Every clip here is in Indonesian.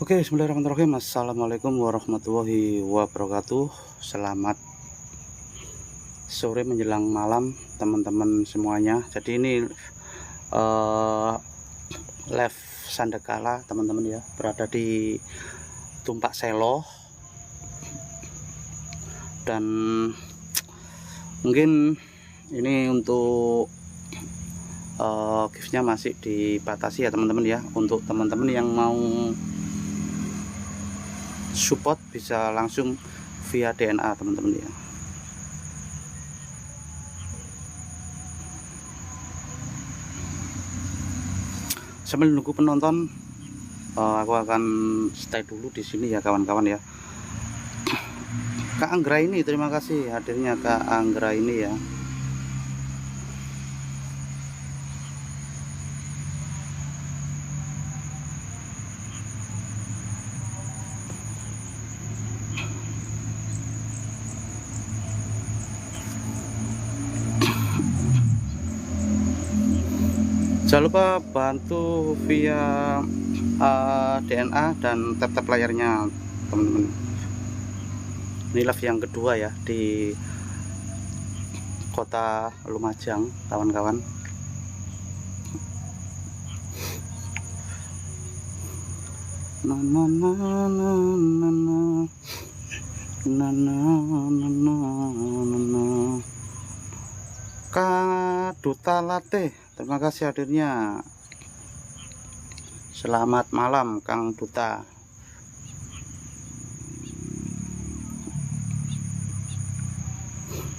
Oke, bismillahirrahmanirrahim. Assalamualaikum warahmatullahi wabarakatuh. Selamat sore menjelang malam teman-teman semuanya. Jadi ini eh, live Sandekala teman-teman ya, berada di Tumpak Selo. Dan mungkin ini untuk gift-nya masih dibatasi ya teman-teman ya. Untuk teman-teman yang mau support bisa langsung via DNA teman-teman ya. Sambil nunggu penonton, aku akan stay dulu di sini ya kawan-kawan ya. Kak Anggra ini, terima kasih hadirnya Kak Anggra ini ya. Jangan lupa bantu via DNA dan tap-tap layarnya teman-teman. Ini live yang kedua ya di Kota Lumajang kawan-kawan. Kak Duta Latte, terima kasih hadirnya. Selamat malam Kang Duta.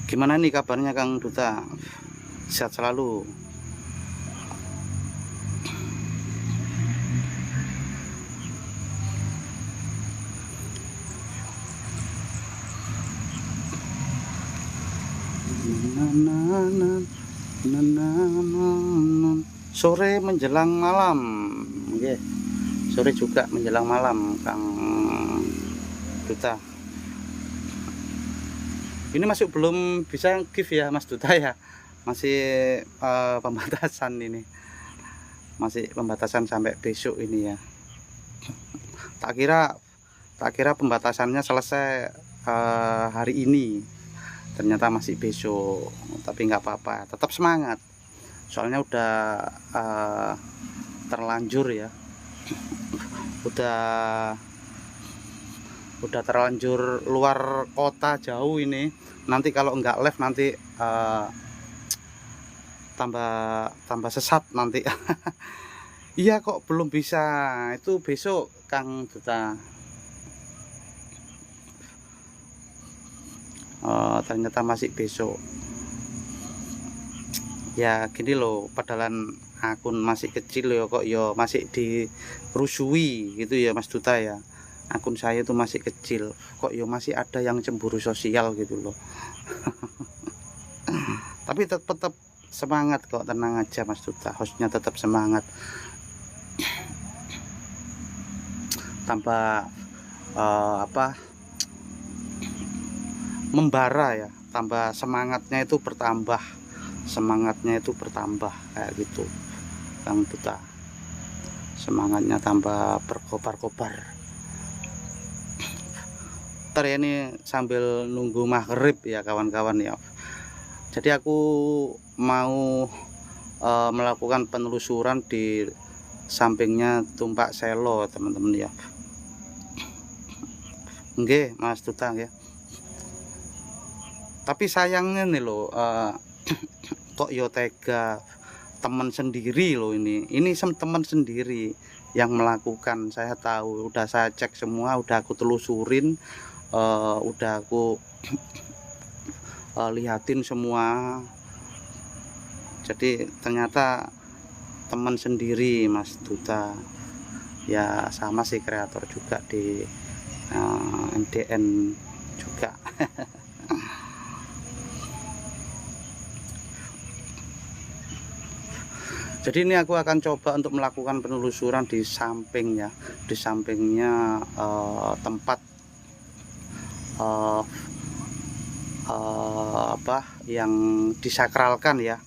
Gimana nih kabarnya Kang Duta? Sehat selalu. Sore menjelang malam. Oke. Sore juga menjelang malam Kang Duta. Ini masih belum bisa gift ya Mas Duta ya. Masih pembatasan ini. Masih pembatasan sampai besok ini ya. Tak kira pembatasannya selesai hari ini. Ternyata masih besok, tapi nggak apa-apa, tetap semangat. Soalnya udah terlanjur ya, udah terlanjur luar kota jauh ini. Nanti kalau nggak live nanti tambah sesat nanti. Iya kok belum bisa, itu besok Kang Duta. Ternyata masih besok ya. Gini loh, padahal akun masih kecil ya, kok ya masih dirusui gitu ya Mas Duta ya. Akun saya itu masih kecil, kok ya masih ada yang cemburu sosial gitu loh. Tapi tetap semangat kok, tenang aja Mas Duta, hostnya tetap semangat. Tanpa membara ya, tambah semangatnya itu bertambah, kayak gitu Kang Duta. Semangatnya tambah berkobar-kobar. Ntar ya, ini sambil nunggu maghrib ya kawan-kawan ya. Jadi aku mau melakukan penelusuran di sampingnya Tumpak Selo teman-teman ya. Oke Mas Duta ya. Tapi sayangnya nih loh, kok yo tega, teman sendiri loh ini teman sendiri yang melakukan. Saya tahu, udah saya cek semua, udah aku telusurin, udah aku lihatin semua. Jadi ternyata teman sendiri Mas Duta ya, sama si kreator juga di MDN juga. Jadi ini aku akan coba untuk melakukan penelusuran di sampingnya, tempat yang disakralkan ya,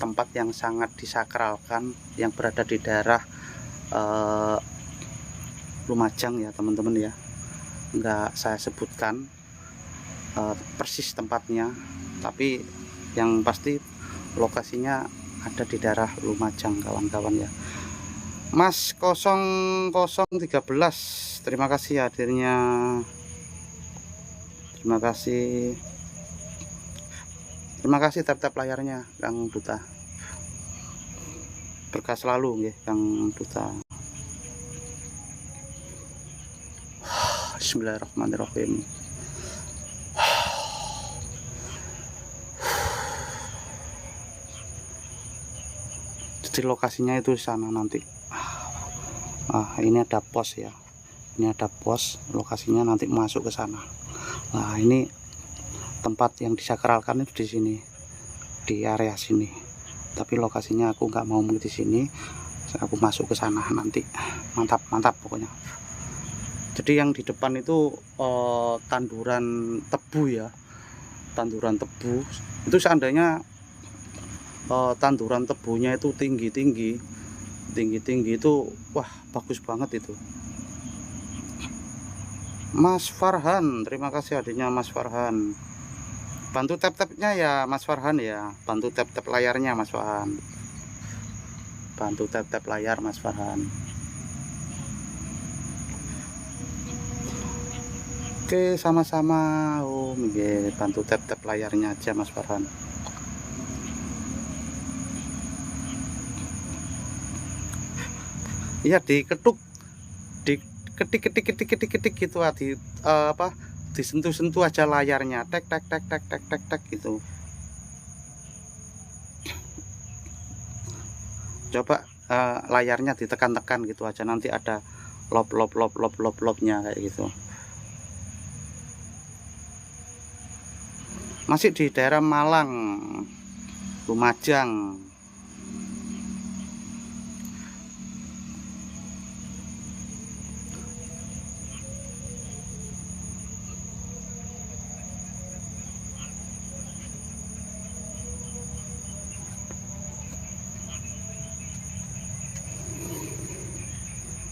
tempat yang sangat disakralkan yang berada di daerah Lumajang ya teman-teman ya, nggak saya sebutkan persis tempatnya, tapi yang pasti lokasinya ada di daerah Lumajang kawan-kawan ya. Mas 0013, terima kasih hadirnya, terima kasih tap-tap layarnya Kang Duta, berkah selalu ya Kang Duta. Bismillahirrahmanirrahim. Jadi lokasinya itu sana nanti. Ini ada pos ya, ini ada pos, lokasinya nanti masuk ke sana. Nah ini tempat yang disakralkan itu di sini, di area sini, tapi lokasinya aku nggak mau di sini, aku masuk ke sana nanti. Mantap pokoknya. Jadi yang di depan itu tanduran tebu ya, tanduran tebu itu seandainya tanduran tebunya itu tinggi itu, wah bagus banget itu. Mas Farhan, terima kasih adanya Mas Farhan. Bantu tap-tapnya ya Mas Farhan ya, bantu tap-tap layarnya Mas Farhan, bantu tap-tap layar Mas Farhan. Oke, sama-sama Om, bantu tap-tap layarnya aja Mas Farhan. Iya, diketuk, diketik gitu, disentuh-sentuh aja layarnya, tek gitu. Coba layarnya ditekan-tekan gitu aja, nanti ada lobnya kayak gitu. Masih di daerah Malang, Lumajang.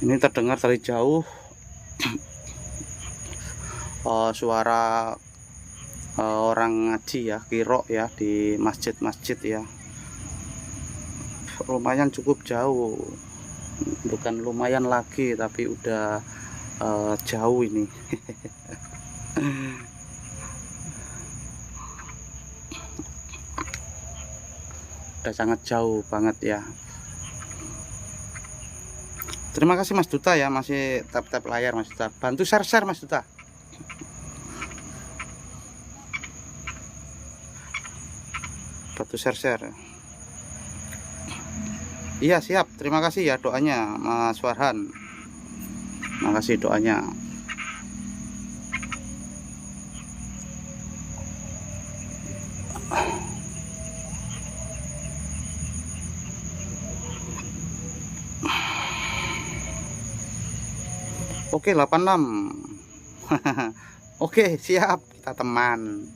Ini terdengar dari jauh suara orang ngaji ya, qiro ya, di masjid-masjid ya. Lumayan cukup jauh, bukan lumayan lagi tapi udah jauh ini. Udah sangat jauh banget ya. Terima kasih Mas Duta ya, masih tap-tap layar Mas Duta. Bantu share Mas Duta. Bantu share. Iya siap, terima kasih ya doanya Mas Farhan. Terima kasih doanya. Oke 86. Oke siap, kita teman.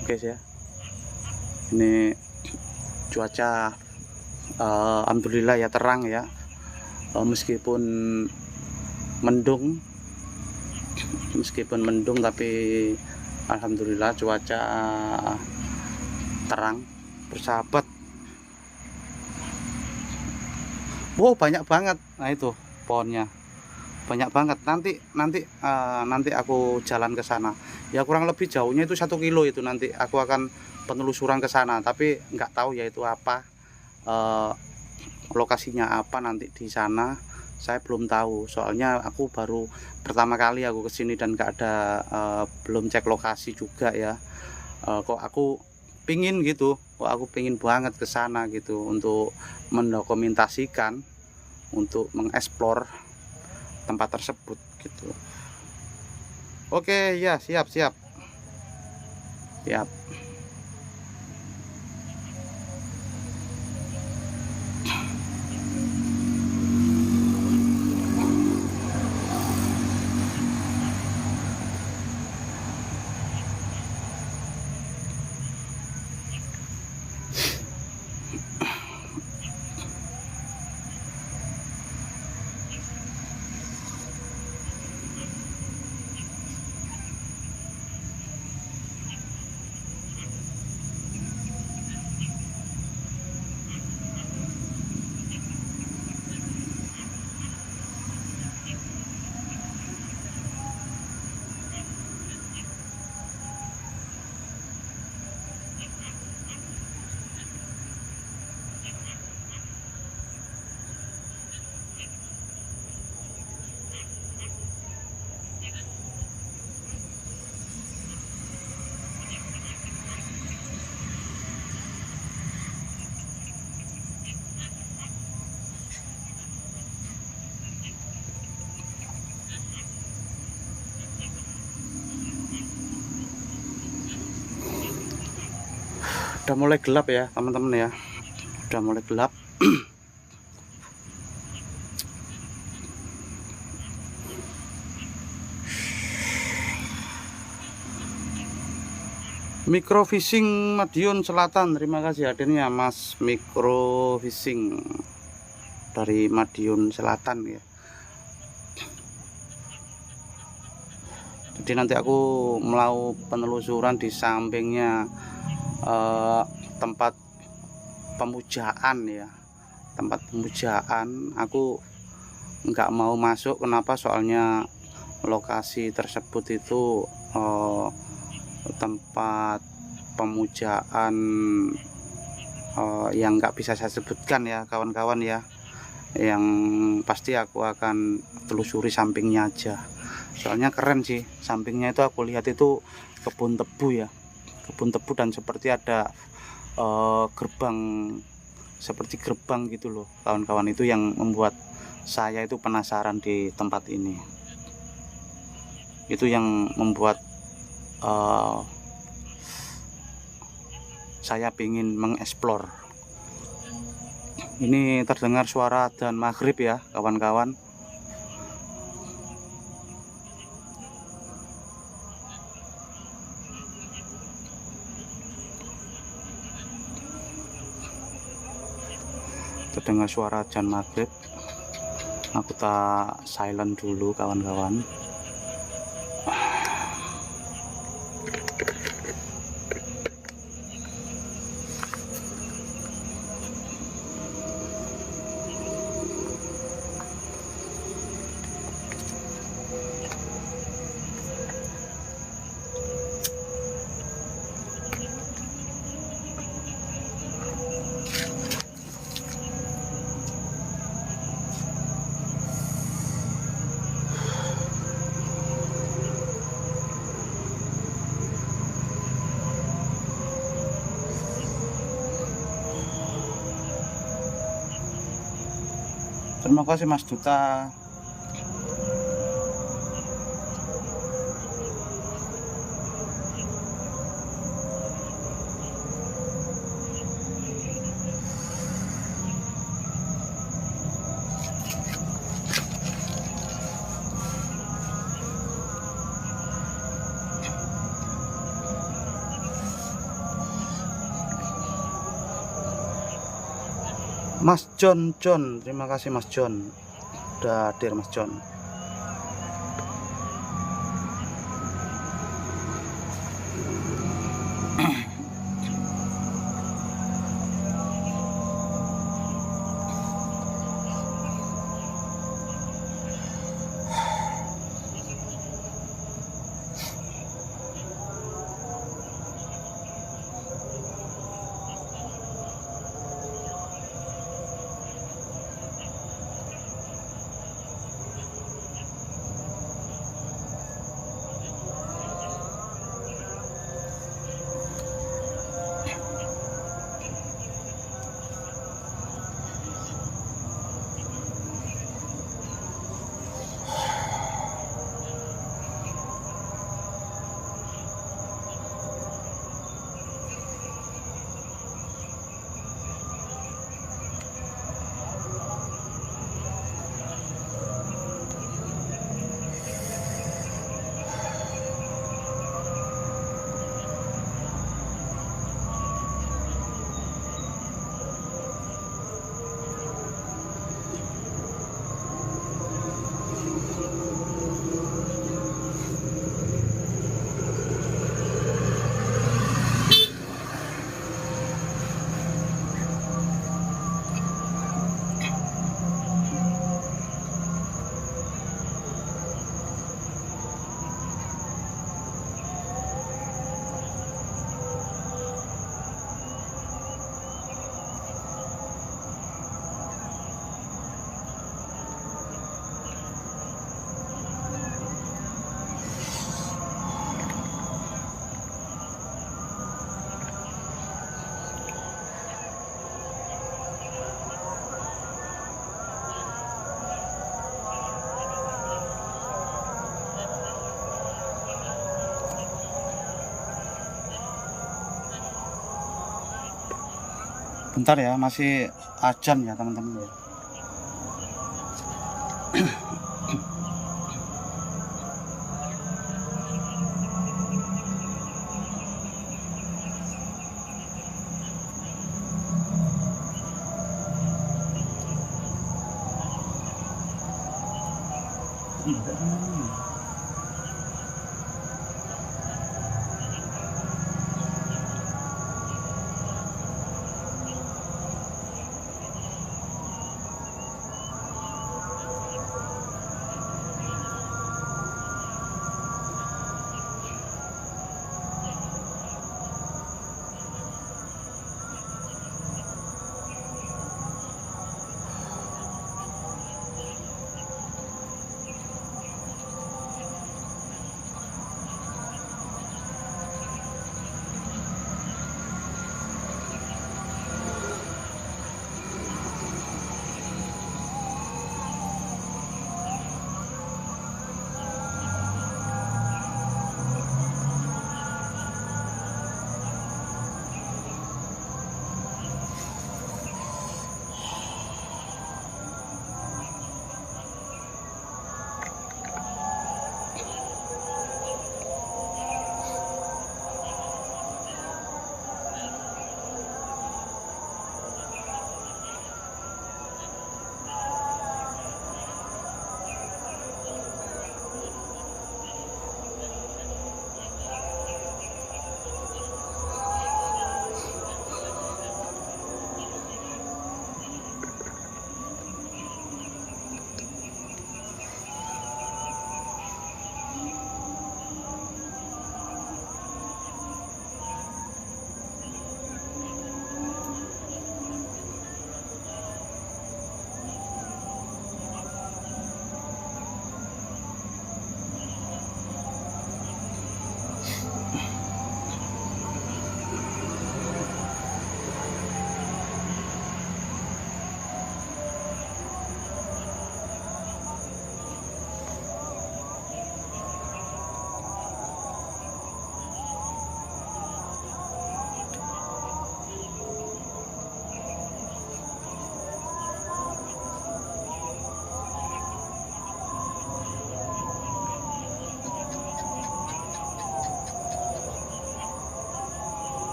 Oke ya, ini cuaca alhamdulillah ya, terang ya, meskipun mendung tapi alhamdulillah cuaca terang bersahabat. Wow banyak banget, nah itu pohonnya banyak banget. Nanti aku jalan ke sana ya, kurang lebih jauhnya itu 1 kilo itu. Nanti aku akan penelusuran ke sana, tapi nggak tahu ya itu apa, lokasinya apa nanti di sana saya belum tahu, soalnya aku baru pertama kali aku kesini dan nggak ada belum cek lokasi juga ya. Kok aku pingin banget ke sana gitu, untuk mendokumentasikan, untuk mengeksplor tempat tersebut gitu. Oke ya, siap. Udah mulai gelap ya teman-teman ya, udah mulai gelap. Microfishing Madiun Selatan, terima kasih hadirnya Mas Microfishing dari Madiun Selatan ya. Jadi nanti aku mau penelusuran di sampingnya tempat pemujaan ya, tempat pemujaan. Aku nggak mau masuk, kenapa? Soalnya lokasi tersebut itu tempat pemujaan yang nggak bisa saya sebutkan ya kawan-kawan ya, yang pasti aku akan telusuri sampingnya aja. Soalnya keren sih sampingnya itu, aku lihat itu kebun tebu ya, kebun tebu, dan seperti ada gerbang, seperti gerbang gitu loh kawan-kawan. Itu yang membuat saya itu penasaran di tempat ini, itu yang membuat saya ingin mengeksplor. Ini terdengar suara adzan maghrib ya kawan-kawan. Terdengar suara adzan maghrib. Aku tak silent dulu kawan-kawan. Terima kasih Mas Duta. Mas John, terima kasih Mas John, udah hadir Mas John. Bentar ya, masih azan ya teman-teman ya.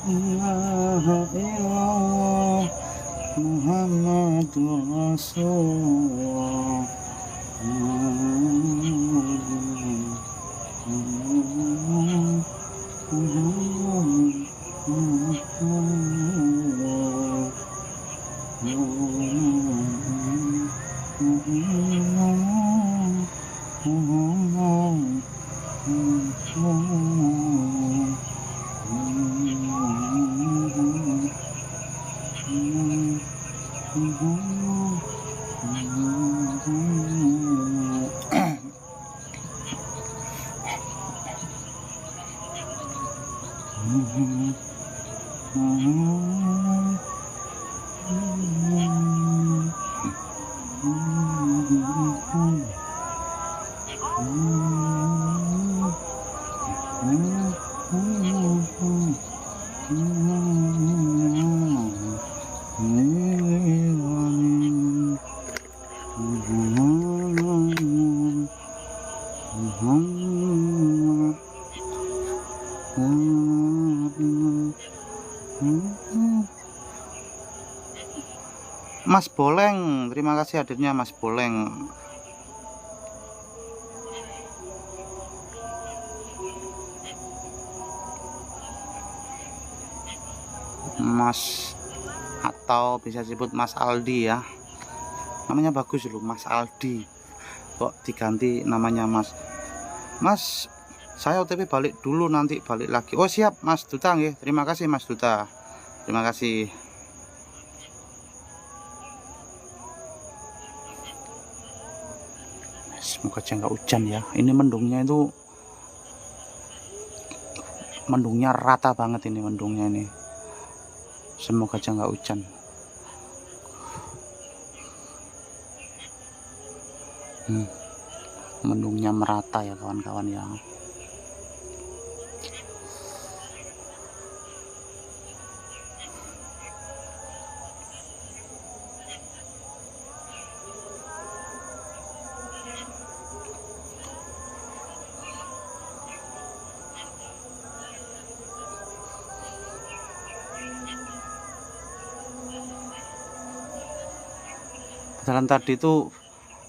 ilaha illallah Muhammadur Rasulullah. Mas Boleng, terima kasih hadirnya Mas Boleng. Mas, atau bisa disebut Mas Aldi ya, namanya bagus loh, Mas Aldi. Kok diganti namanya Mas? Mas, saya OTP balik dulu, nanti balik lagi. Oh siap Mas Duta ya, terima kasih Mas Duta, terima kasih. Semoga aja nggak hujan ya. Ini mendungnya itu, mendungnya rata banget ini, mendungnya ini. Semoga aja nggak hujan. Mendungnya merata ya kawan-kawan ya. Jalan tadi itu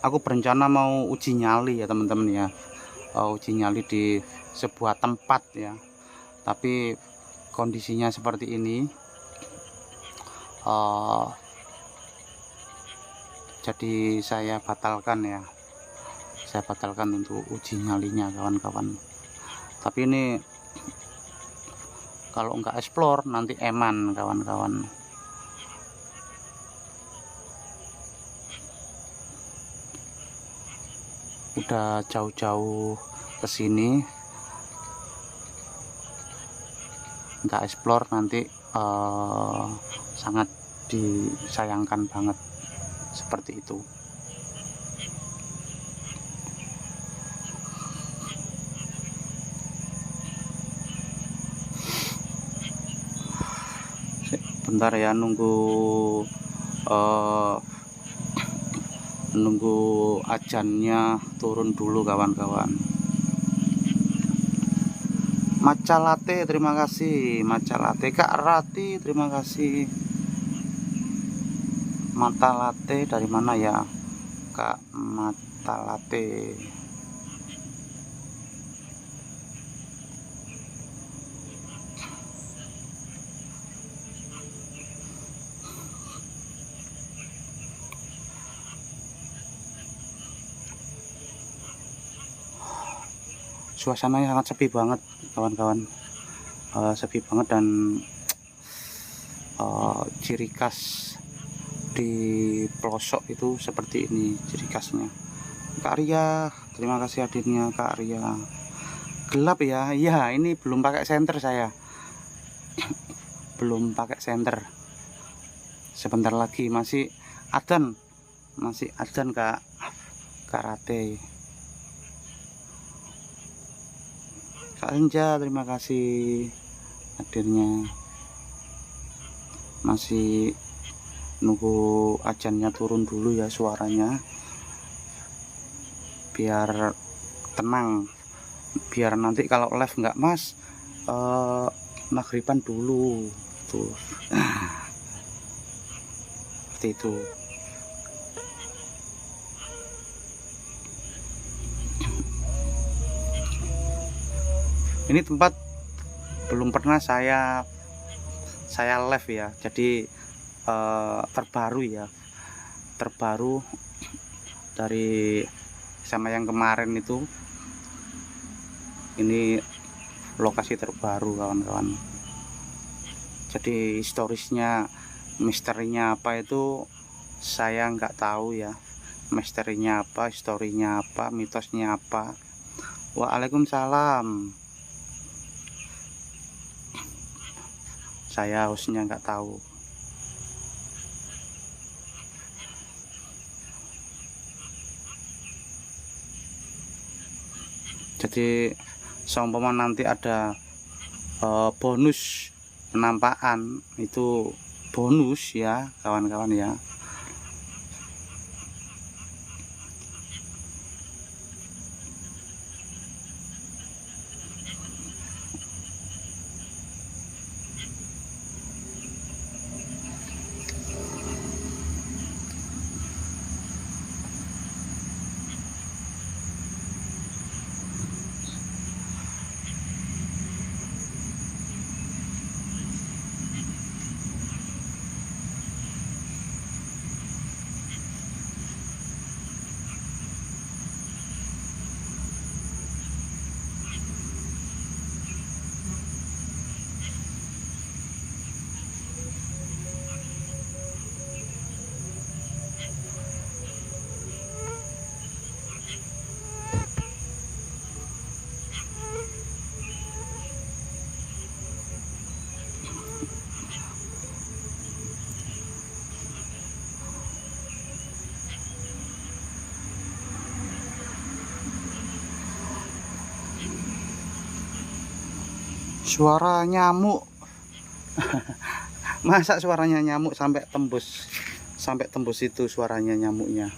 aku berencana mau uji nyali ya teman-teman ya, uji nyali di sebuah tempat ya, tapi kondisinya seperti ini, jadi saya batalkan ya, saya batalkan untuk uji nyalinya kawan-kawan. Tapi ini kalau nggak explore nanti eman kawan-kawan. Udah jauh-jauh ke sini nggak explore nanti sangat disayangkan banget seperti itu. Bentar ya, nunggu ajannya turun dulu kawan-kawan. Matcha latte, terima kasih matcha latte. Kak Rati, terima kasih. Matcha latte dari mana ya Kak? Matcha latte. Suasananya sangat sepi banget kawan-kawan, sepi banget, dan ciri khas di pelosok itu seperti ini ciri khasnya. Kak Arya, terima kasih hadirnya Kak Arya. Gelap ya, iya ini belum pakai senter saya, belum pakai senter. Sebentar lagi masih adzan Kak Karate. Kak Enja, terima kasih hadirnya. Masih nunggu ajannya turun dulu ya suaranya, biar tenang, biar nanti kalau live nggak Mas, maghriban dulu tuh. Seperti itu. Ini tempat belum pernah saya live ya, jadi terbaru dari sama yang kemarin itu. Ini lokasi terbaru kawan-kawan, jadi historisnya, misterinya apa itu saya nggak tahu ya, misterinya apa, historinya apa, mitosnya apa. Waalaikumsalam. Saya hostnya nggak tahu. Jadi seumpama nanti ada bonus penampakan, itu bonus ya kawan-kawan ya. Suara nyamuk. Masa suaranya nyamuk sampai tembus itu suaranya nyamuknya.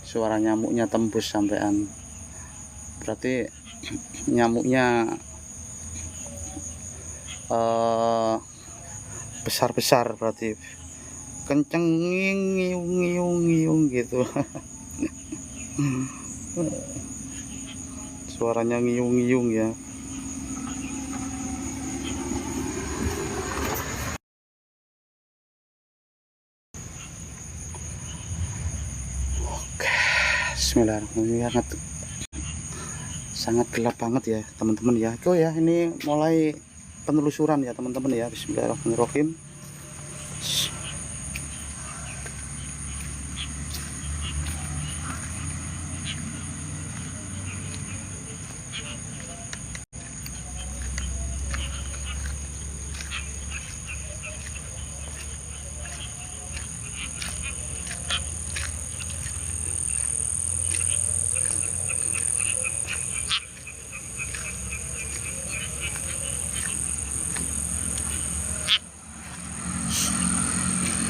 Suara nyamuknya tembus sampean. Berarti nyamuknya besar-besar, berarti kenceng, ngiung gitu. Suaranya ngiung ya. Oke, bismillahirrahmanirrahim. Sangat gelap banget ya teman-teman ya. Ya, ini mulai penelusuran ya teman-teman ya. Bismillahirrahmanirrahim.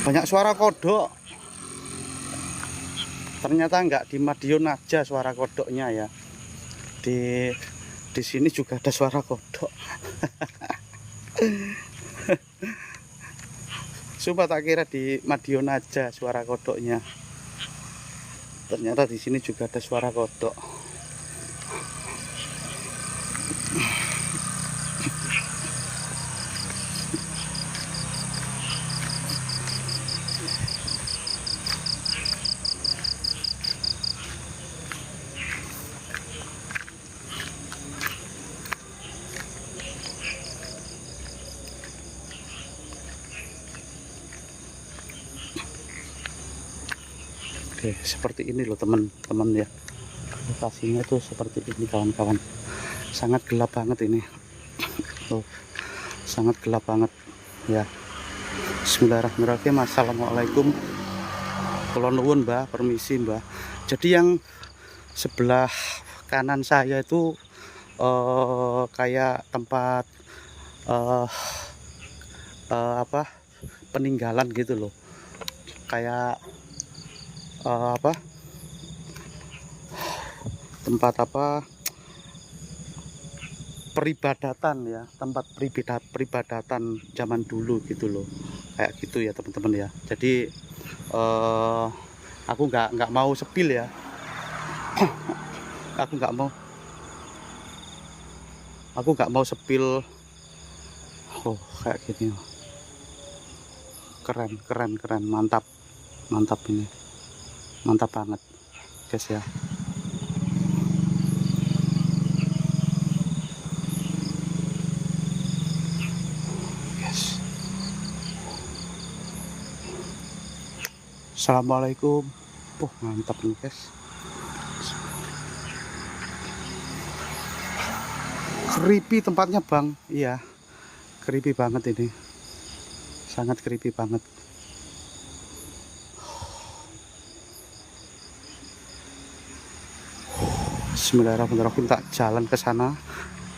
Banyak suara kodok. Ternyata enggak di Madiun aja suara kodoknya ya. Di sini juga ada suara kodok. Sumpah tak kira di Madiun aja suara kodoknya. Ternyata di sini juga ada suara kodok. Oke, seperti ini loh teman-teman ya. Lokasinya tuh seperti ini kawan-kawan. Sangat gelap banget ini. Tuh, sangat gelap banget ya. Bismillahirrahmanirrahim. Assalamualaikum. Kula nuwun Mbah, permisi Mbah. Jadi yang sebelah kanan saya itu kayak tempat apa, peninggalan gitu loh. Kayak tempat peribadatan ya, tempat peribadatan zaman dulu gitu loh, kayak gitu ya teman-teman ya. Jadi aku nggak mau sepil ya. aku nggak mau sepil. Oh, kayak gini. Keren, mantap ini. Mantap banget guys ya. Yes. Assalamualaikum. Mantap nih guys. Creepy tempatnya bang. Iya, creepy banget ini. Sangat creepy banget. Bismillahirrahmanirrahim. Tak jalan ke sana.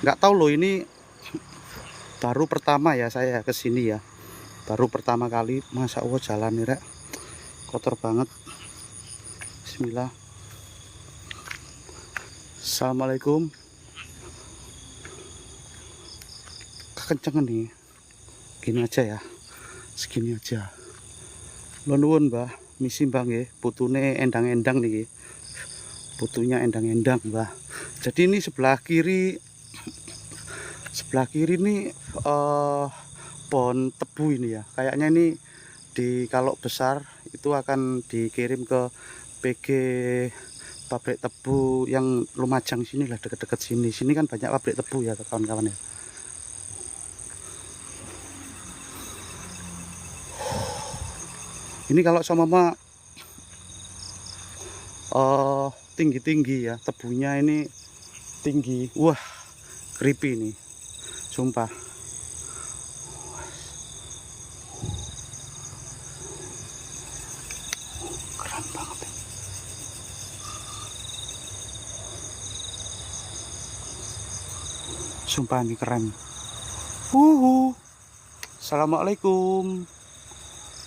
Nggak tahu loh, ini baru pertama ya saya ke sini ya. Baru pertama kali. Masa Allah jalan nih rek. Kotor banget. Bismillah. Assalamualaikum. Kekencengan nih. Gini aja ya. Segini aja. Nuwun Mbah, misi Mbah nggih. Putune endang-endang nih. Putunya endang-endang Mbah. Jadi ini sebelah kiri nih pohon tebu ini ya. Kayaknya ini kalau besar itu akan dikirim ke PG pabrik tebu yang Lumajang sini lah, deket-deket sini. Sini kan banyak pabrik tebu ya kawan-kawan ya. Ini kalau sama mama tinggi-tinggi ya, tebunya ini tinggi. Wah, creepy nih, sumpah. Keren banget ya. Sumpah ini keren. Assalamualaikum.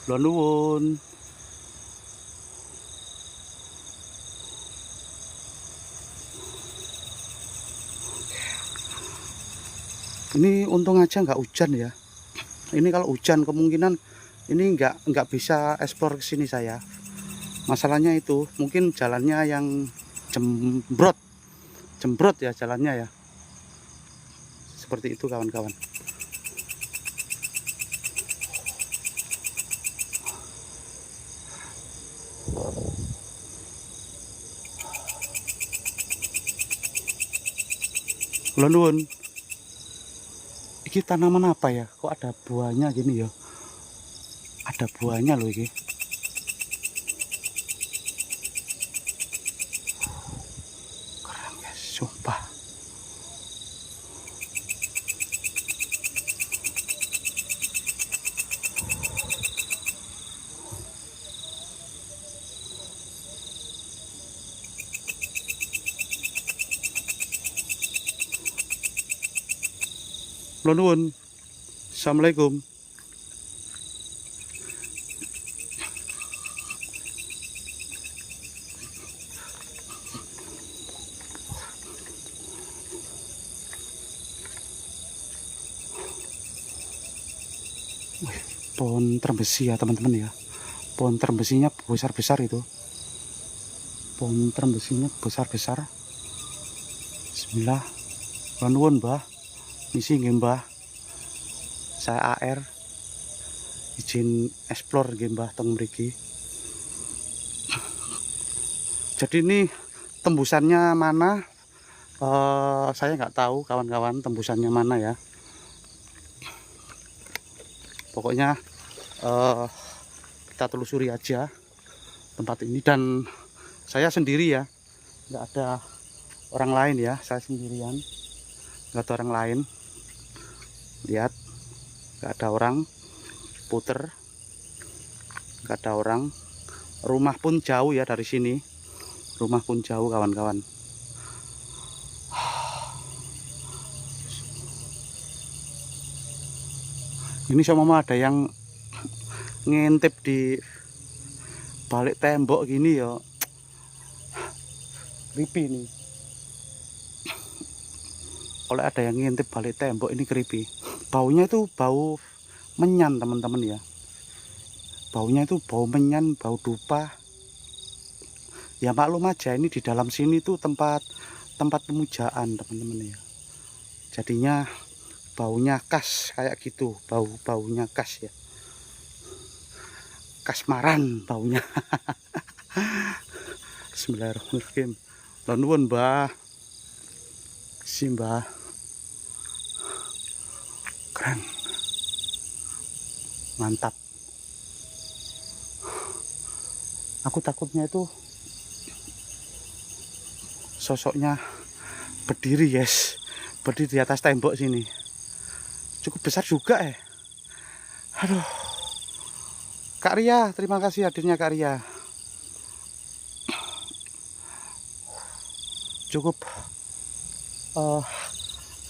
Kula nuwun. Ini untung aja nggak hujan ya. Ini kalau hujan kemungkinan ini nggak bisa eksplor ke sini saya. Masalahnya itu mungkin jalannya yang jembrot ya jalannya ya. Seperti itu kawan-kawan. Kula nuwun. Iki tanaman apa ya? Kok ada buahnya gini ya? Ada buahnya loh ini. Keren guys, sumpah. Kula nuwun. Assalamualaikum. Pohon terembesi ya teman-teman ya. Pohon terembesinya besar-besar itu. Pohon terembesinya besar-besar. Bismillah. Kula nuwun, Mbah. Misi nggih, Mbah. Saya AR. Izin explore nggih, Mbah, teng mriki. Jadi ini tembusannya mana? Saya nggak tahu kawan-kawan tembusannya mana ya. Pokoknya kita telusuri aja tempat ini, dan saya sendiri ya, nggak ada orang lain ya, saya sendirian, nggak ada orang lain. Lihat, nggak ada orang, puter, nggak ada orang. Rumah pun jauh ya dari sini, rumah pun jauh kawan-kawan. Ini sama ada yang ngintip di balik tembok gini ya. Creepy nih. Kalau ada yang ngintip balik tembok ini creepy. Baunya itu bau menyan teman-teman ya. Baunya itu bau menyan, bau dupa. Ya maklum aja, ini di dalam sini tuh tempat pemujaan teman-teman ya. Jadinya baunya khas kayak gitu, baunya khas ya, kasmaran baunya. Bismillahirrahmanirrahim. Kula nuwun, Mbah. Si Mbah. Keren. Mantap. Aku takutnya itu sosoknya berdiri, guys. Berdiri di atas tembok sini. Cukup besar juga ya. Aduh. Kak Ria, terima kasih hadirnya Kak Ria. Cukup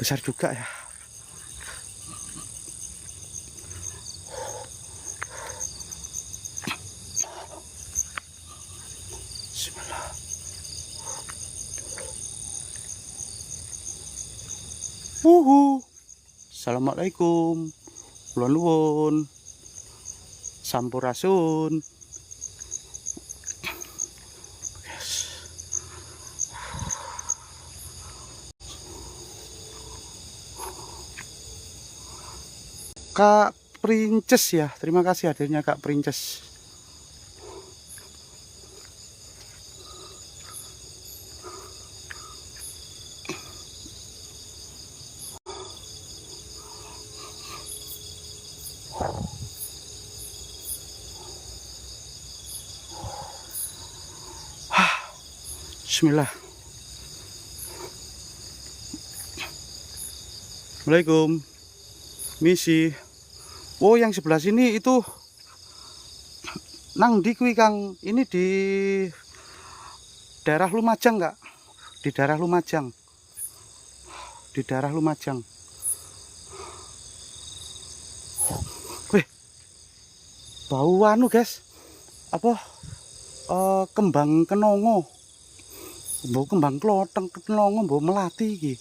besar juga ya. Bismillah. Assalamualaikum. Kula nuwun. Sampurasun. Kak Princes ya, terima kasih hadirnya Kak Princes. Bismillah. Assalamualaikum. Misi. Oh, yang sebelah sini itu nang di kuwi Kang. Ini di daerah Lumajang Kak. Di daerah Lumajang. Di daerah Lumajang. bau anu guys, apa kembang kenongo, bau kembang kloteng kenongo, bau melati iki.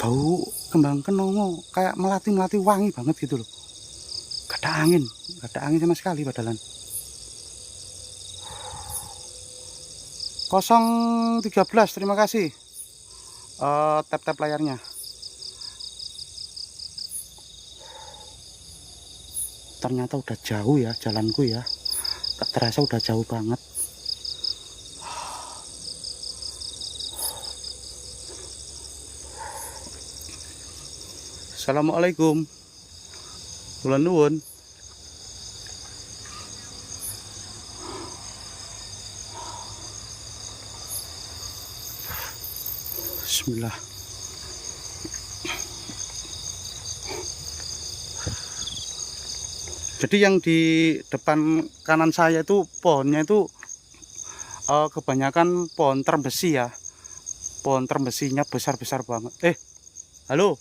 Bau kembang kenongo kayak melati wangi banget gitu loh. Gak ada angin sama sekali padalan. 013, terima kasih. Tap layarnya. Ternyata udah jauh ya jalanku ya. Gak terasa udah jauh banget. Assalamualaikum. Kula nuwun. Bismillah. Jadi yang di depan kanan saya itu pohonnya itu kebanyakan pohon termbesi ya. Pohon terbesinya besar-besar banget. Halo.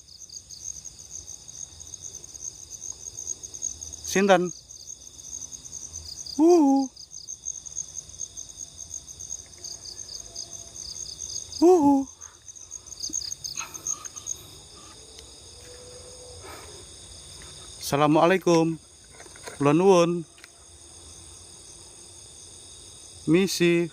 Sinten? Assalamualaikum. Kula nuwun. Misi.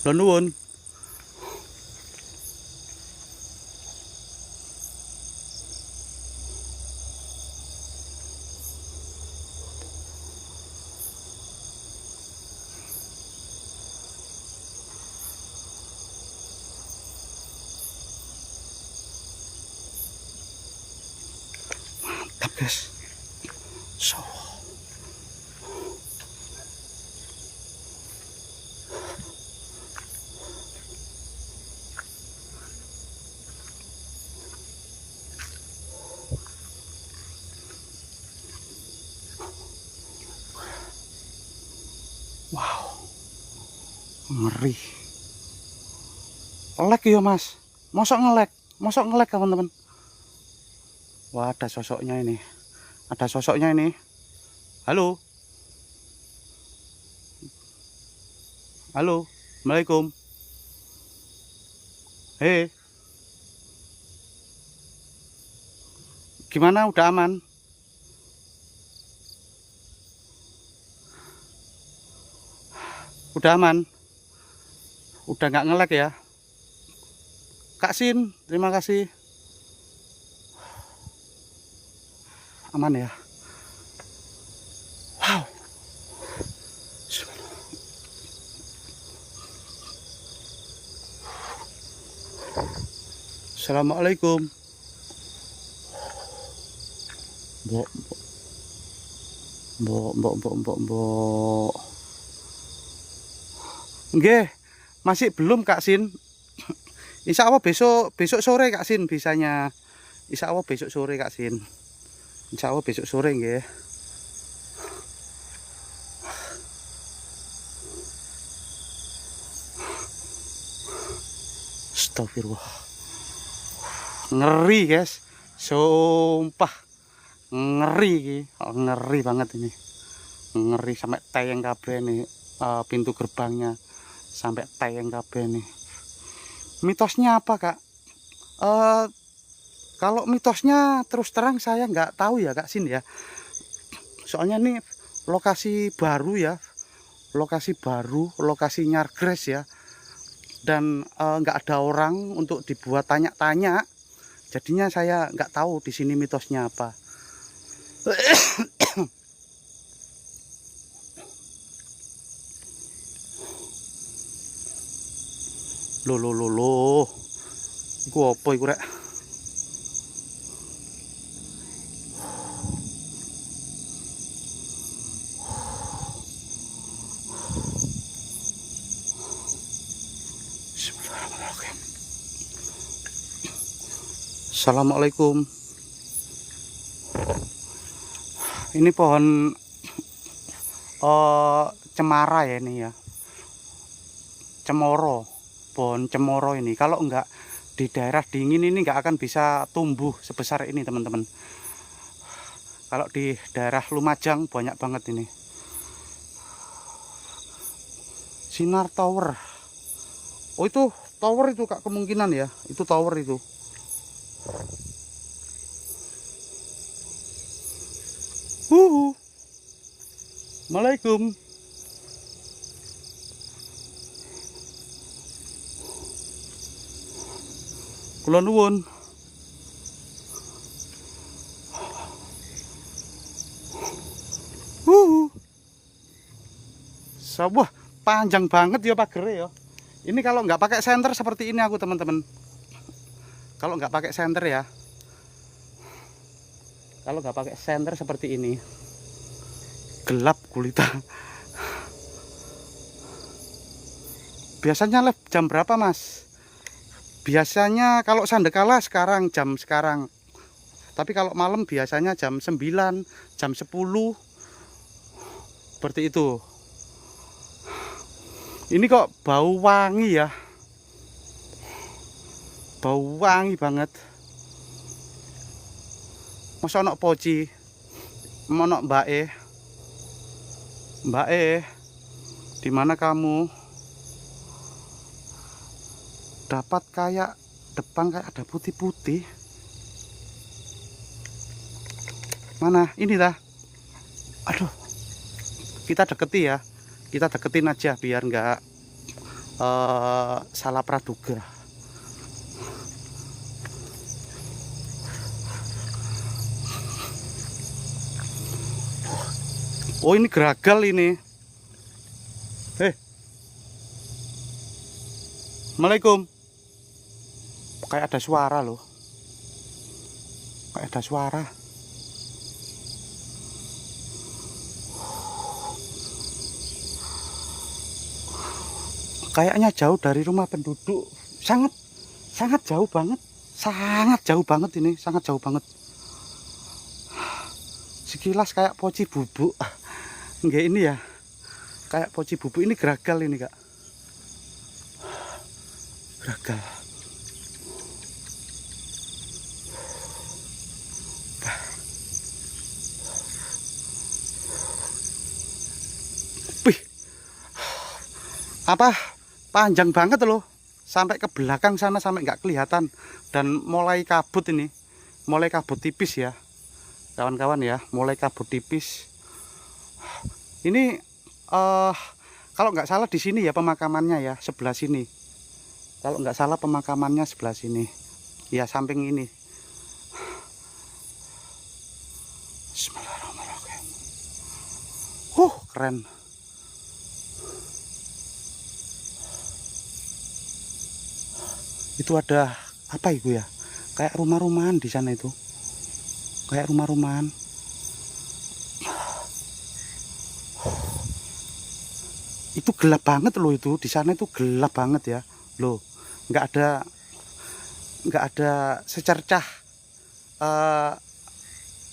Kula nuwun. Mantap guys. Wow, ngeri. Ngelek ya mas, mosok ngelek teman-teman. Wah, ada sosoknya ini, halo, assalamualaikum. Gimana, udah aman? Udah aman? Udah nggak ngelek ya? Kak Sin, terima kasih. Aman ya? Wow. Assalamualaikum. Mbok. Nggih, masih belum Kak Sin. Insya Allah besok sore Kak Sin bisanya. Insya Allah besok sore Kak Sin. Insya Allah besok sore nggih. Astagfirullah. Ngeri guys. Sumpah. Ngeri banget ini. Ngeri sampai tayang kabeh nih pintu gerbangnya. Sampai tayang kabeh nih. Mitosnya apa Kak? Kalau mitosnya terus terang saya nggak tahu ya Kak Sin ya. Soalnya ini lokasi baru ya. Lokasi Nyargres ya. Dan nggak ada orang untuk dibuat tanya-tanya. Jadinya saya nggak tahu di sini mitosnya apa. Lho. Iku apa iku rek? Bismillahirrahmanirrahim. Assalamualaikum. Ini pohon cemara ya ini ya. Cemoro. Pohon cemoro ini. Kalau enggak di daerah dingin ini enggak akan bisa tumbuh sebesar ini, teman-teman. Kalau di daerah Lumajang banyak banget ini. Sinar tower. Oh, itu tower itu Kak, kemungkinan ya. Itu tower itu. Assalamualaikum. Kula nuwun. Sawah panjang banget ya pagere ya. Ini kalau nggak pakai senter seperti ini aku, teman-teman. Kalau nggak pakai senter ya. Kalau nggak pakai senter seperti ini. Gelap gulita. Biasanya live jam berapa, Mas? Biasanya kalau sandekala jam sekarang. Tapi kalau malam biasanya jam 9, jam 10. Seperti itu. Ini kok bau wangi ya. Bau wangi banget. Masa ono poci, ono Mbak E, di mana kamu? Dapat kayak depan kayak ada putih-putih. Mana? Ini dah. Aduh. Kita deketi ya. Kita deketin aja biar nggak salah praduga. Oh, ini geragal ini. Assalamualaikum. Kayak ada suara loh. Kayak ada suara. Kayaknya jauh dari rumah penduduk. Sangat jauh banget. Sangat jauh banget ini. Sangat jauh banget. Sekilas kayak poci bubuk. Enggak ini ya. Kayak poci bubuk. Ini geragal ini, Kak. Geragal. Wih. Apa? Panjang banget loh. Sampai ke belakang sana sampai nggak kelihatan. Dan mulai kabut ini. Mulai kabut tipis ya. Kawan-kawan ya. Mulai kabut tipis. Ini kalau nggak salah di sini ya pemakamannya ya. Sebelah sini. Kalau nggak salah pemakamannya sebelah sini. Ya samping ini. Bismillahirrahmanirrahim. Keren. Itu ada apa itu ya? Kayak rumah-rumahan di sana itu. Kayak rumah-rumahan. Itu gelap banget loh itu. Di sana itu gelap banget ya. Loh, nggak ada secercah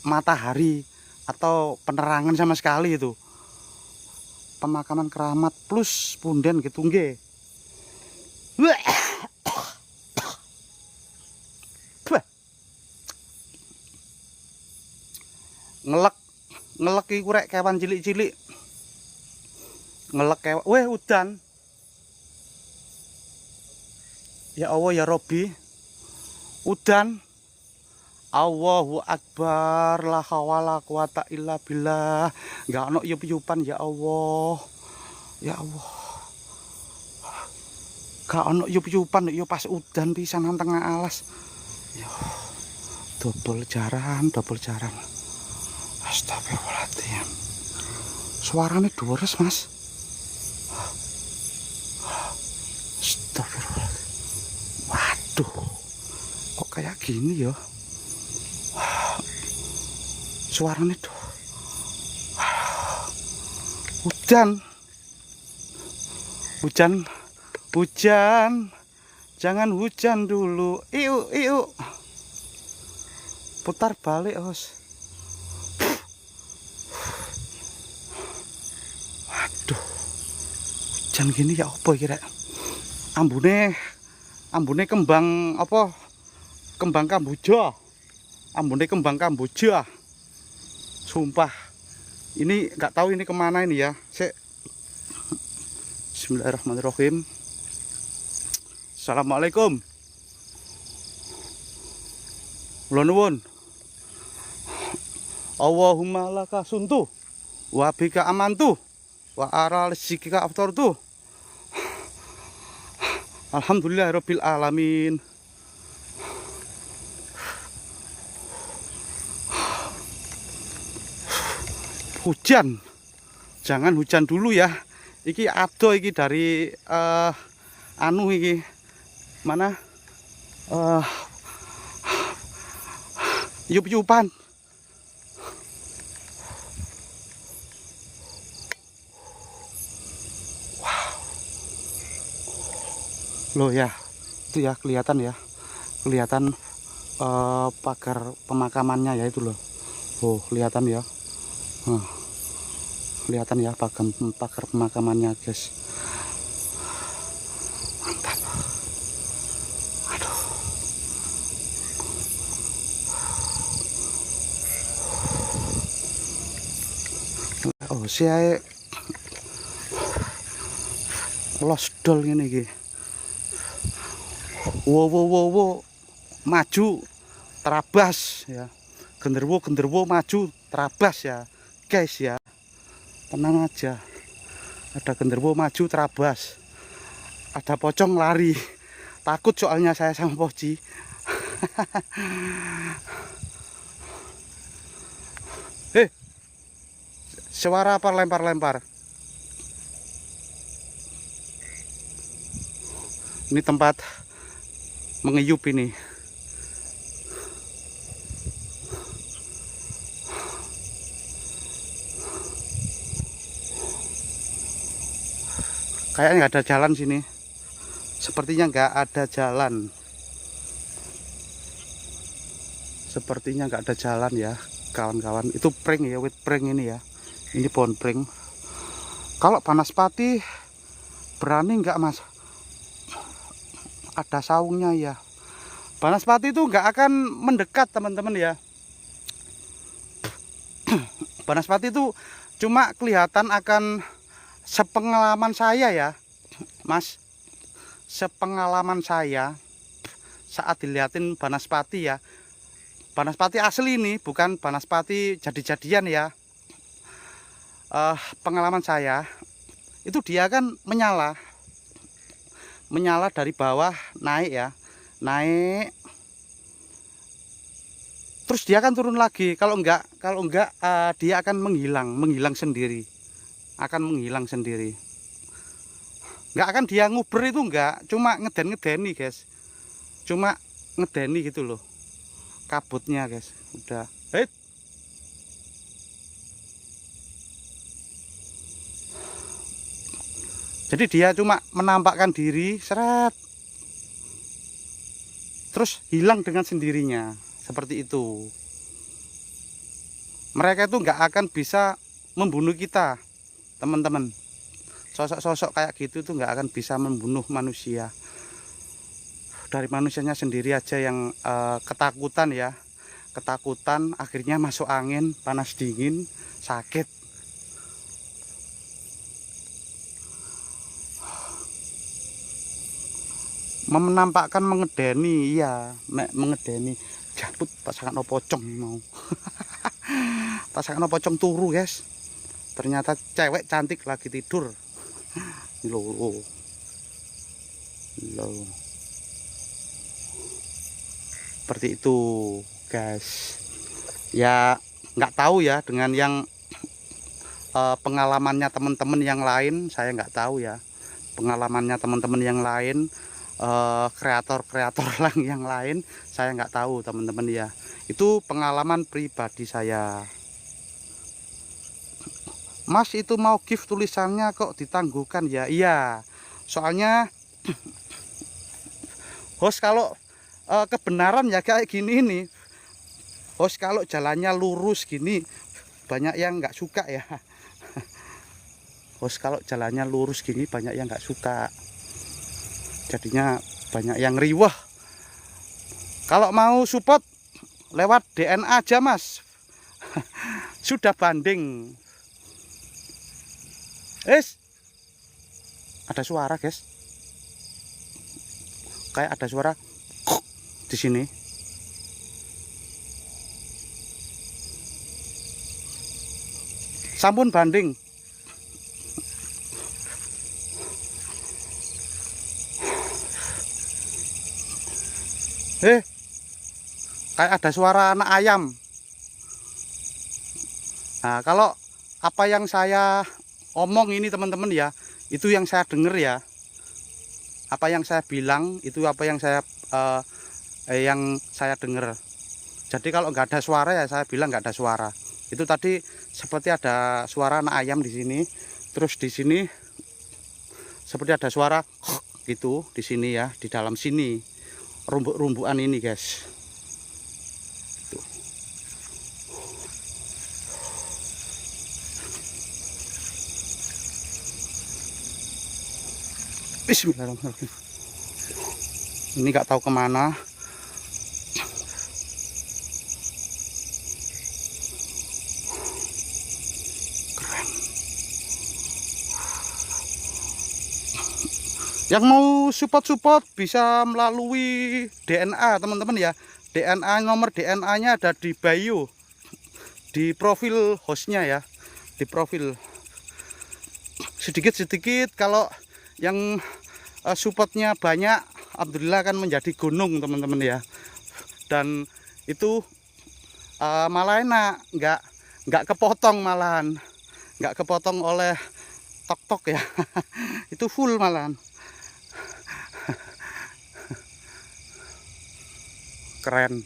matahari atau penerangan sama sekali itu. Pemakaman keramat plus punden gitu nggih. Ngelek iku rek kewan cilik-cilik. Ngelek kewan. Weh, udan. Ya Allah ya Robbi. Udan. Allahu Akbar, la hawala quwata illa billah. Enggak ono yup-yupan ya Allah. Ya Allah. Gak ono yup-yupan yo pas udan pisan nang tengah alas. Ya. Double jaran. Astagfirullahaladzim. Suaranya deres, Mas. Astagfirullahaladzim. Duh, kok kayak gini ya? Suaranya tuh. Hujan. Hujan. Hujan. Jangan hujan dulu. Iu, iu. Putar balik, Os. Waduh. Hujan gini ya apa kira? Ambune kembang apa? Kembang kamboja. Ambune kembang kamboja. Sumpah. Ini nggak tahu ini kemana ini ya. Bismillahirrahmanirrahim. Assalamualaikum. Kula nuwun. Allahumma laka suntu wa bika amantu wa ara rizqika aftartu. Alhamdulillahirabbil alamin. Hujan. Jangan hujan dulu ya. Iki ado iki dari anu iki. Mana? Yup-yupan. Loh ya, itu ya kelihatan ya, kelihatan pagar pemakamannya ya itu loh. Oh kelihatan ya, kelihatan ya pagar pemakamannya guys. Mantap. Aduh. Oh saya losdol ini gitu. Wow, maju terabas ya, genderwo maju terabas ya guys ya, tenang aja, ada genderwo maju terabas, ada pocong lari, takut soalnya saya sama Poci. Suara apa lempar-lempar? Ini tempat mengeyup ini. Kayaknya nggak ada jalan sini. Sepertinya nggak ada jalan. Sepertinya nggak ada jalan ya, kawan-kawan. Itu pring ya, wit pring ini ya. Ini pohon pring. Kalau Banaspati berani nggak mas? Ada saungnya ya. Banaspati itu nggak akan mendekat teman-teman ya. Banaspati itu cuma kelihatan akan, sepengalaman saya ya mas, sepengalaman saya saat dilihatin Banaspati ya, Banaspati asli ini bukan Banaspati jadi-jadian ya. Pengalaman saya itu dia kan menyala dari bawah naik ya, naik terus dia akan turun lagi. Kalau enggak dia akan menghilang sendiri, nggak akan dia nguber itu, enggak, cuma ngedeni guys, cuma ngedeni gitu loh kabutnya guys. Udah jadi dia cuma menampakkan diri, seret, terus hilang dengan sendirinya. Seperti itu. Mereka itu nggak akan bisa membunuh kita, teman-teman. Sosok-sosok kayak gitu tuh nggak akan bisa membunuh manusia. Dari manusianya sendiri aja yang ketakutan ya, ketakutan, akhirnya masuk angin, panas dingin, sakit. Menampakkan mengedeni, iya, mengedeni. Jabut pasangan pocong mau. Pasangan pocong turu guys. Ternyata cewek cantik lagi tidur. Loh. Seperti itu guys. Ya nggak tahu ya dengan yang pengalamannya teman-teman yang lain, saya nggak tahu ya pengalamannya teman-teman yang lain. kreator-kreator yang lain saya nggak tahu teman-teman ya. Itu pengalaman pribadi saya. Mas itu mau gift tulisannya kok ditangguhkan ya? Iya, soalnya host kalau kebenaran ya kayak gini nih, host kalau jalannya lurus gini banyak yang nggak suka ya. Host kalau jalannya lurus gini banyak yang nggak suka, jadinya banyak yang riwah. Kalau mau support lewat DNA aja mas. Sudah banding. Ada suara guys, kayak ada suara di sini. Sampun banding. Kayak ada suara anak ayam. Nah, kalau apa yang saya omong ini teman-teman ya, itu yang saya dengar ya. Apa yang saya bilang itu apa yang saya dengar. Jadi kalau nggak ada suara ya saya bilang nggak ada suara. Itu tadi seperti ada suara anak ayam di sini. Terus di sini seperti ada suara gitu di sini ya, di dalam sini. Rumbuk-rumbukan ini guys. Tuh. Bismillahirrahmanirrahim. Ini nggak tahu kemana. Keren. Yang mau support bisa melalui DNA teman-teman ya. DNA, nomor DNA-nya ada di bio, di profil hostnya ya, di profil. Sedikit-sedikit kalau yang supportnya banyak, alhamdulillah kan menjadi gunung teman-teman ya. Dan itu malah enak, nggak kepotong malahan, nggak kepotong oleh tok-tok ya. Itu full malahan. Keren.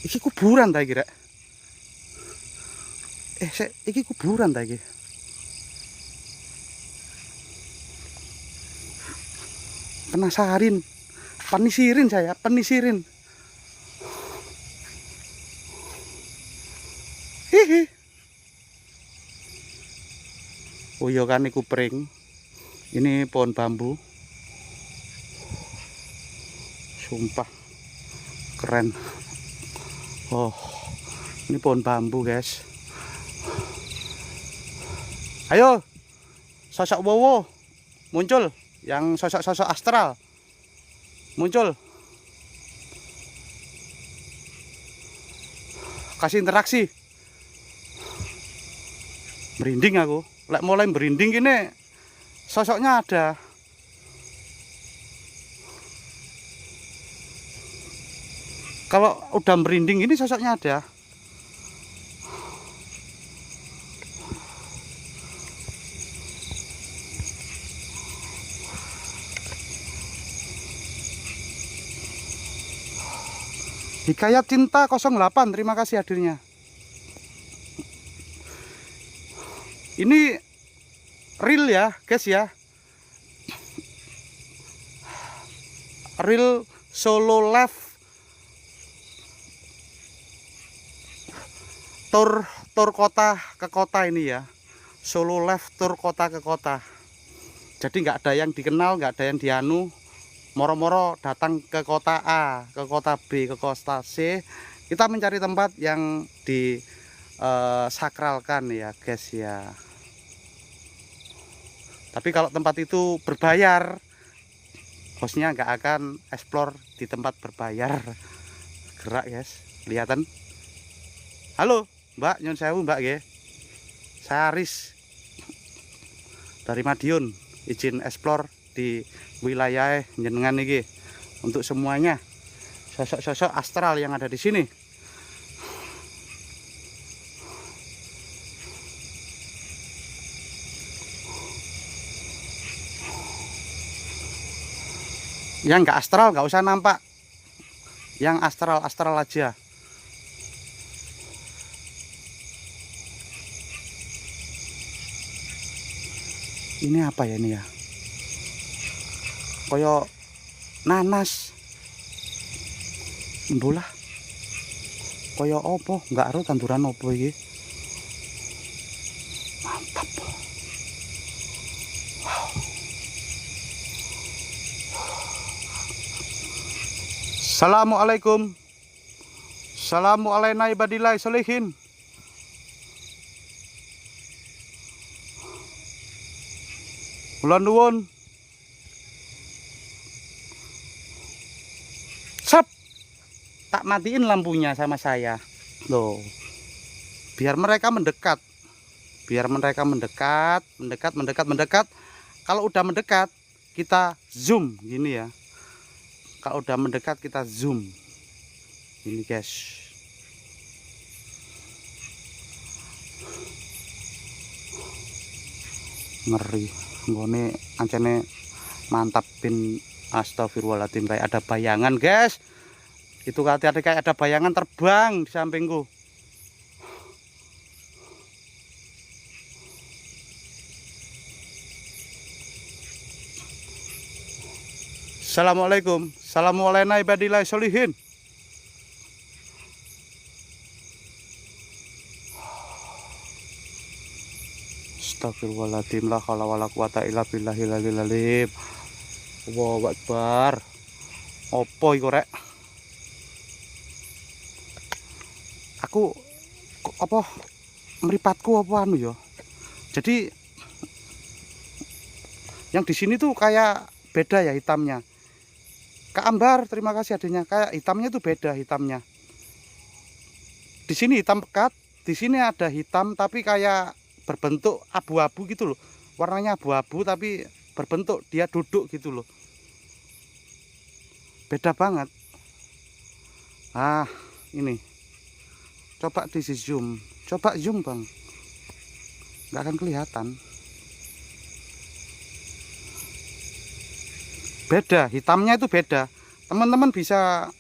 Iki kuburan ta iki rek. Iki kuburan ta iki. Penasarin. Penisirin saya, penisirin. Hihi. Oh iya kan iku pring. Ini pohon bambu. Sumpah keren. Oh, ini pohon bambu guys. Ayo sosok Wowo muncul, yang sosok-sosok astral muncul, kasih interaksi. Merinding aku, mulai merinding gini, sosoknya ada. Kalau udah merinding ini sosoknya ada. Hikayat Cinta 08, terima kasih hadirnya. Ini real ya guys ya, real solo live tour kota ke kota ini ya, solo live tour kota ke kota. Jadi nggak ada yang dikenal, nggak ada yang dianu, moro-moro datang ke kota A, ke kota B, ke kota C. Kita mencari tempat yang disakralkan ya guys ya. Tapi kalau tempat itu berbayar, hostnya nggak akan explore di tempat berbayar. Gerak guys, kelihatan. Halo Mbak, nyun sewu Mbak ya. Saya Aris dari Madiun, izin explore di wilayah jenengan ini untuk semuanya sosok-sosok astral yang ada di sini. Yang nggak astral nggak usah nampak, yang astral aja. Ini apa ya ini ya, koyo nanas bola, koyo opo nggak aru tanduran opo iki. Mantap. Assalamualaikum. Assalamualaikum ibadillah solihin. Kula nuwun. Sep. Tak matiin lampunya sama saya. Loh. Biar mereka mendekat. Biar mereka mendekat. Kalau udah mendekat, kita zoom gini ya. Kalau udah mendekat kita zoom. Ini guys. Ngeri. Ngene ancene mantapin, astagfirullahaladzim, kayak ada bayangan guys. Itu hati-hati, kayak ada bayangan terbang di sampingku. Assalamualaikum. Assalamualaikum ibadillah solihin. Astagfirullahaladzim, la haula wala quwata illa billahil aliyil azim. Allahu akbar. Opo iku rek? Aku apa mripatku apa anu ya. Jadi yang di sini tuh kayak beda ya hitamnya. Kak Ambar, terima kasih adanya. Kayak hitamnya tuh beda hitamnya. Di sini hitam pekat, di sini ada hitam tapi kayak berbentuk abu-abu gitu loh. Warnanya abu-abu tapi berbentuk dia duduk gitu loh. Beda banget. Ah, ini. Coba di zoom. Coba zoom, Bang. Nggak akan kelihatan. Beda, hitamnya itu beda. Teman-teman bisa,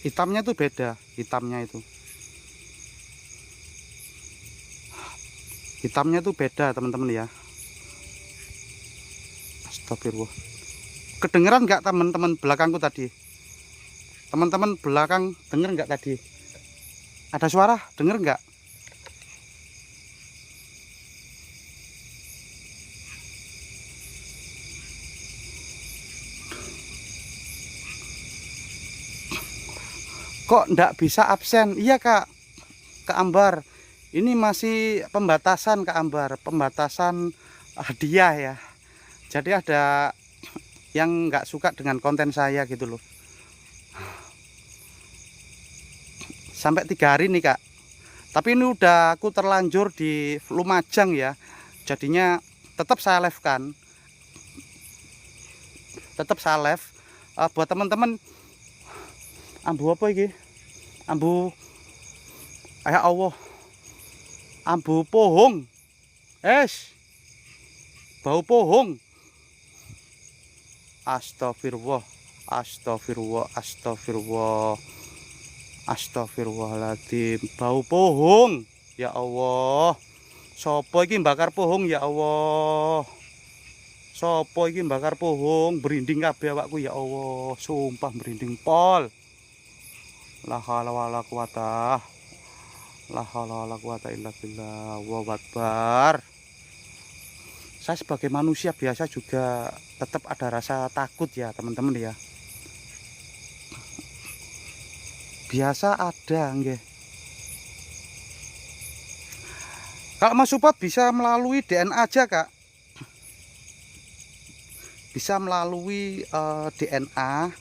hitamnya itu beda, hitamnya itu. Hitamnya tuh beda teman-teman ya. Astagfirullah. Kedengeran nggak teman-teman belakangku tadi? Teman-teman belakang denger nggak tadi? Ada suara? Denger nggak? Kok nggak bisa absen? Iya Kak Ambar. Ini masih pembatasan Kak Ambar, pembatasan hadiah ya. Jadi ada yang nggak suka dengan konten saya gitu loh. Sampai 3 hari nih Kak. Tapi ini udah aku terlanjur di Lumajang ya. Jadinya tetap saya live kan. Tetap saya live. Buat teman-teman, ambu apa ini? Ambu, ya Allah. Ambu pohong, bau pohong. Astagfirullah, astagfirullah, astagfirullah, astagfirullahaladzim. Bau pohong, ya Allah. Sopo iki bakar pohong ya Allah. Sopo iki bakar pohong, berinding kabeh awakku ya Allah. Sumpah berinding pol. La haula wala quwata. La haula wala quwata illa billah. Allahu akbar. Saya sebagai manusia biasa juga tetap ada rasa takut ya teman-teman ya. Biasa ada nggih. Kalau Mas Support bisa melalui DNA aja Kak. Bisa melalui DNA.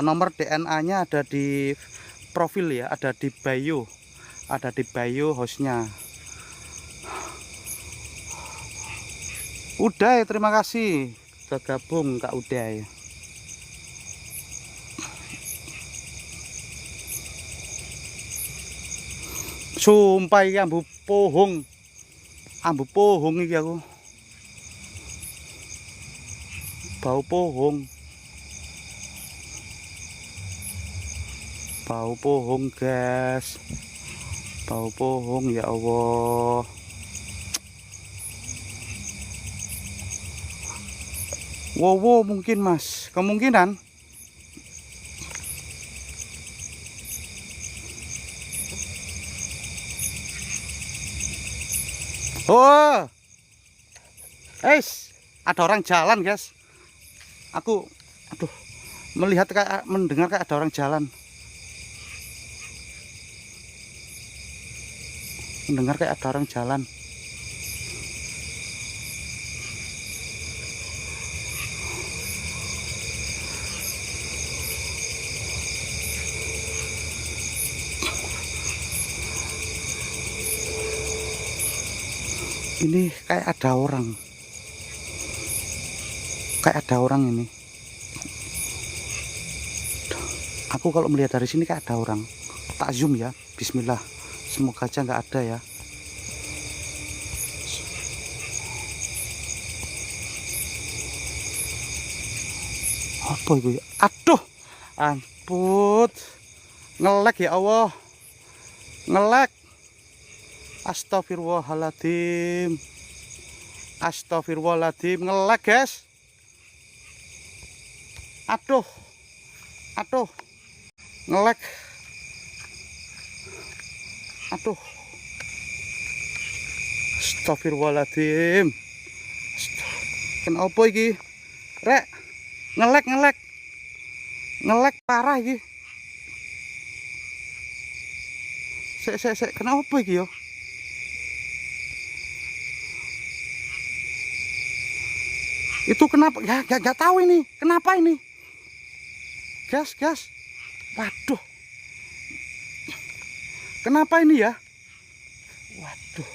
Nomor DNA-nya ada di profil ya, ada di bio. Ada di bio hostnya. Udah ya, terima kasih sudah gabung Kak Uday. Sumpah iki ambu pohong iki aku. Bau pohong. Bau pohon guys, bau pohon ya Allah. Wow, mungkin mas, kemungkinan. Oh, ada orang jalan guys. Aduh, mendengar kayak ada orang jalan. Mendengar kayak ada orang jalan. Ini kayak ada orang. Kayak ada orang ini. Aku kalau melihat dari sini kayak ada orang. Tak zoom ya. Bismillah. Semoga aja nggak ada ya. Apa itu ya? Aduh, ampun. Ngelek ya Allah. Ngelek. Astagfirullahaladzim. Astagfirullahaladzim. Ngelek guys. Aduh. Ngelek. Aduh. Astagfirullahaladzim. Kenapa iki? Rek. Ngelek parah iki. Sek. Kenapa iki yo? Itu kenapa? Ya gak tahu ini. Kenapa ini? Gas. Waduh. Kenapa ini ya? Waduh.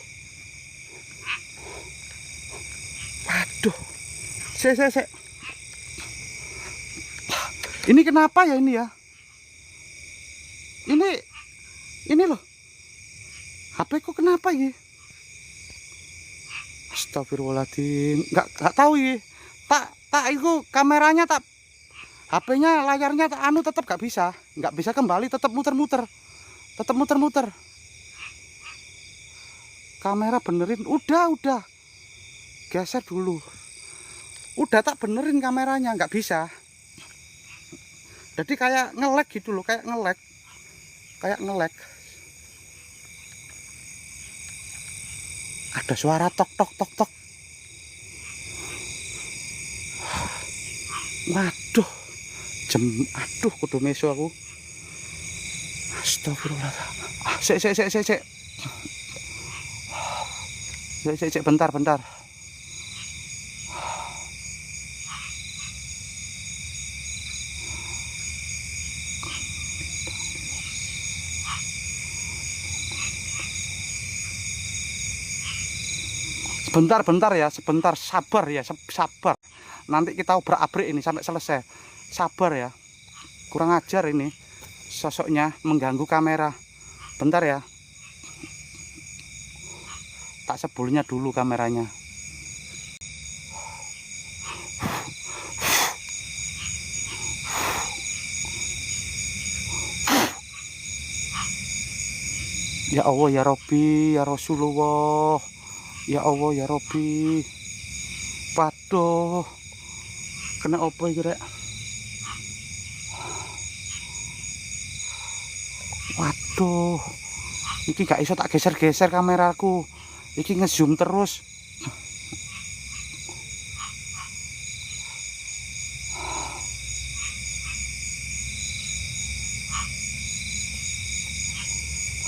Sek. Ini kenapa ya ini ya? Ini loh. HP ku kenapa ini? Astagfirullahaladzim. Gak tahu ini. Tak itu kameranya tak, HP-nya layarnya tak tetap gak bisa kembali, tetap muter-muter. Kamera benerin, udah geser dulu. Udah tak benerin kameranya, nggak bisa. Jadi kayak ngelek gitu loh, kayak ngelek. Ada suara tok. Waduh, kudu meso aku. Astagfirullahaladzim. Sek. Bentar. Sebentar, sabar ya, sabar. Nanti kita obrak-abrik ini sampai selesai. Sabar ya. Kurang ajar ini. Sosoknya mengganggu kamera. Bentar ya. Tak sebulnya dulu kameranya. Ya Allah ya Rabbi ya Rasulullah. Ya Allah ya Rabbi. Waduh. Kena apa iki rek? Waduh. Iki gak iso tak geser-geser kameraku. Iki ngezoom terus.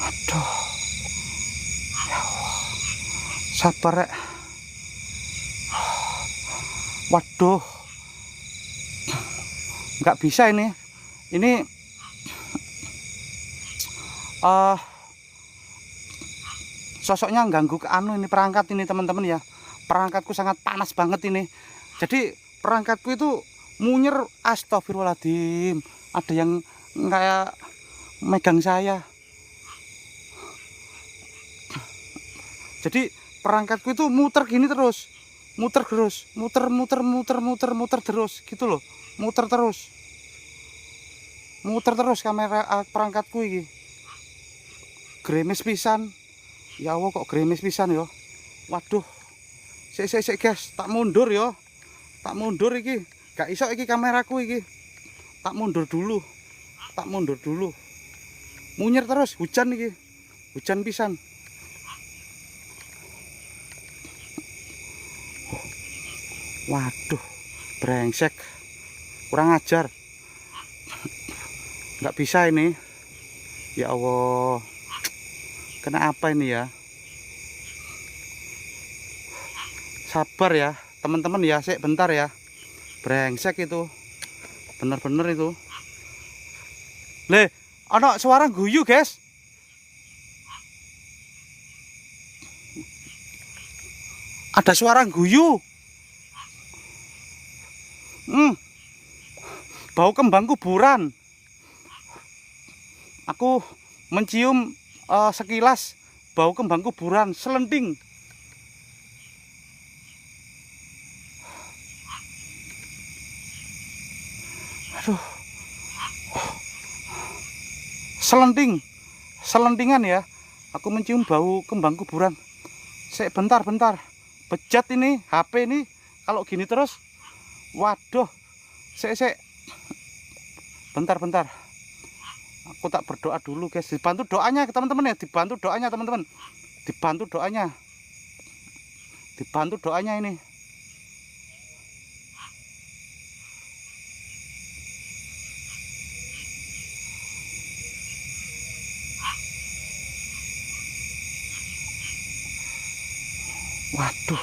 Aduh. Ya Allah. Sabar rek. Waduh. Nggak bisa ini sosoknya ganggu ke ini perangkat ini teman-teman ya. Perangkatku sangat panas banget ini. Jadi perangkatku itu munyer. Astagfirullahaladzim. Ada yang kayak megang saya. Jadi perangkatku itu muter gini terus. Muter terus gitu loh. Muter terus. Muter terus kamera perangkatku iki. Gremes pisan. Ya Allah kok gremes pisan yo. Waduh. Sik guys, tak mundur yo. Tak mundur iki. Gak iso iki kameraku iki. Tak mundur dulu. Tak mundur dulu. Munyer terus hujan iki. Hujan pisan. Waduh, brengsek. Kurang ajar. Nggak bisa ini. Ya Allah. Kena apa ini ya? Sabar ya, teman-teman ya, sik bentar ya. Brengsek itu. Bener-bener itu. Le, ana suara guyu, guys. Ada suara guyu. Bau kembang kuburan. Aku mencium sekilas bau kembang kuburan selenting. Aduh. Selentingan ya. Aku mencium bau kembang kuburan. Bentar. Bejat ini HP ini kalau gini terus. Waduh. Bentar. Aku tak berdoa dulu guys. Dibantu doanya teman-teman ya. Dibantu doanya teman-teman. Dibantu doanya ini. Waduh.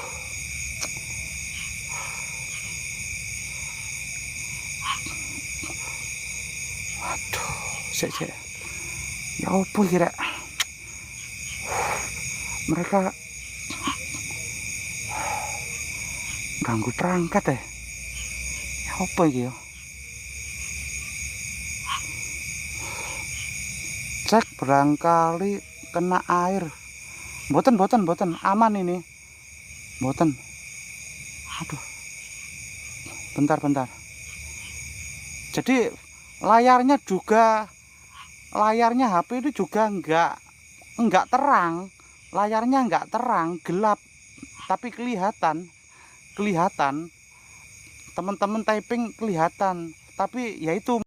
Cek. Ya apa kira? Mereka ganggu perangkat ya? Ya apa iki ya? Cek barangkali kena air. Boten aman ini. Boten. Aduh. Bentar. Jadi layarnya HP itu juga enggak terang. Layarnya enggak terang, gelap. Tapi kelihatan. Teman-teman typing kelihatan. Tapi ya itu